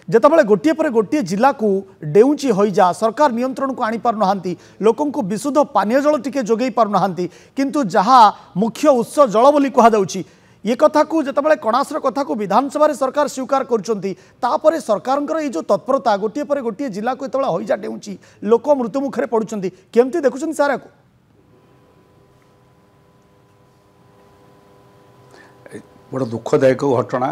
जेतबले गोटे पर गोटे जिला को डेउची होइजा सरकार नियंत्रण को आनी पार नहांती लोकन को विशुद्ध पानीय जल टिके जोगई पार नहांती किंतु जहा मुख्य उत्स जल बोली कहा जाउची ये कथा को जितेबाला कणासर कथा को विधानसभा सरकार स्वीकार कर सरकार ये जो तत्परता गोटे पर गोटे जिला को जो हईजा डेउची लोक मृत्यु मुखरे पड़ुंट केमती देखुं सारा को बड़ दुखदायक घटना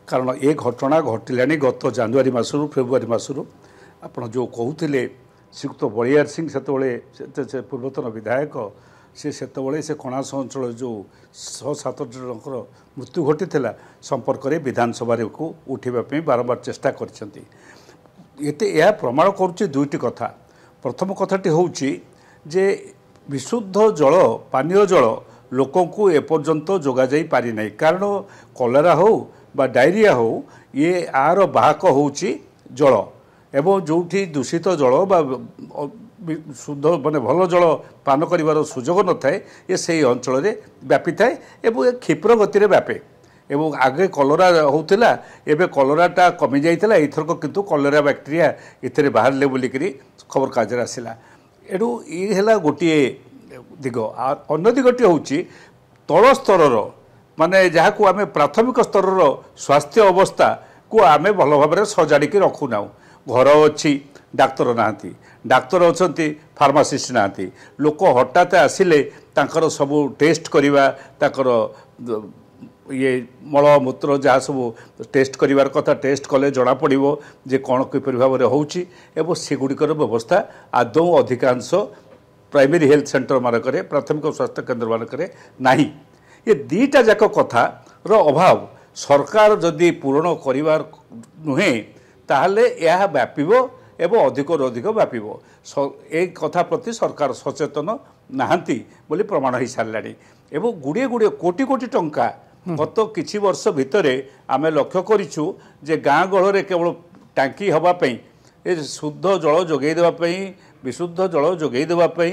कारण ये घटना घटिला गत जानुरी मसरू फेब्रुआरी मसरू आप जो कहते श्रीयुक्त बलियार सिंह से पूर्वतन विधायक से कणास अंचल जो 6-7 जनकर मृत्यु घटी संपर्क में विधानसभा को उठाइवाई बारंबार चेष्टा कर प्रमाण करुच्ची दुईटी कथा प्रथम कथाटी हूँ जे विशुद्ध जल पानीय जल लोकों को एपर्यंत जोगा जाई पारि नहीं कारण कलेरा हो बा डायरिया हो ये आर बाहक होउची जल एवं जोठी दूषित जल बा शुद्ध माने भल जल पान करिवार सुजोग न थाए ये से अंचल में व्यापी थाए एवं क्षिप्र गति में व्यापे एवं आगे कलरा होता एवं कलराटा कमी जाइए एथरक किंतु कलेरा बैक्टेरिया इतने बाहर बोलिक खबर काजर आसला एणु ये गोटे दिग अन्न दिगटी हूँ तल स्तर माने जहाँ को आम प्राथमिक स्तर स्वास्थ्य अवस्था को आम भल भाव सजाड़ी रखुना घर अच्छी डाक्तर ना डाक्तर अच्छा फार्मासीस्ट ना लोक हठात आसिले तांकर सबू टेस्ट करवा ताकर ये मल मूत्र जहाँ सब टेस्ट करिवार कथा टेस्ट कले जना पड़ो जे कौन किपर भाव में होउची सेगुड़िकर व्यवस्था आदौ अधिकांश प्राइमरी हेल्थ सेंटर मानक प्राथमिक स्वास्थ्य केन्द्र मानक नहीं ये दीटा जाक कथार अभाव सरकार जदि पूरण करिवार नुहे ताहले यह व्यापिबो एवं अधिक अधिक व्यापिबो एक कथा प्रति सरकार सचेतन नाहांती बोली प्रमाण हो साराणी एवं गुड़े गुड़े कोटी कोटी टंका गत किछि वर्ष भितर आमे लक्ष्य करिछु जे गाँ गहरे केवल टांकी हवापाई ये शुद्ध जल जोगई देवाई विशुद्ध जल जोगई देवाई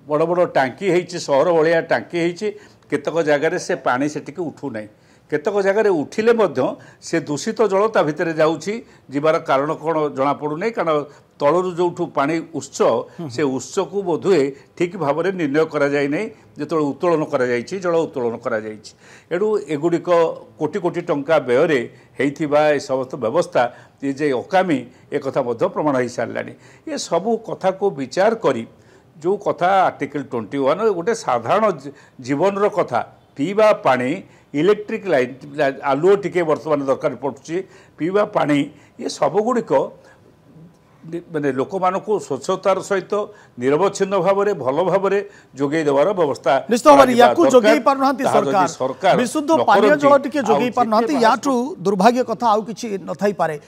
बड़ बड़ टांकी होती सहर भाया टांकी होती केतक जगार से पानी सेटिक उठू ना केतक जगार उठिले से दूषित जल ता भितर जाऊँगी जीवार कारण कौन जना पड़ूना कारण तलू जो पानी उत्स से उत्स को बोधुए ठीक भाव में निर्णय कराई जो उत्तोलन कर जल उत्तोलन करू एगुड़िक कोटी कोटी टंका व्यय होता समस्त व्यवस्था ये जे अकामी एक प्रमाण हो सारा ये सबू कथा को विचार करी जो कथा आर्टिकल 21 गोटे साधारण जीवन कथा पीवा पानी इलेक्ट्रिक लाइन आलुओ टिके वर्तमान दरकार पड़ुची पीवा पानी ये सबुगुड़िक माने लोक मानक स्वच्छतार सहित निरवच्छिन्न भाव में भल भाव में जोगई देवार व्यवस्था सरकार विशुद्ध पानीय जल टिके जोगई पार याठू दुर्भाग्य कथा आउ किछि न थाई पारे।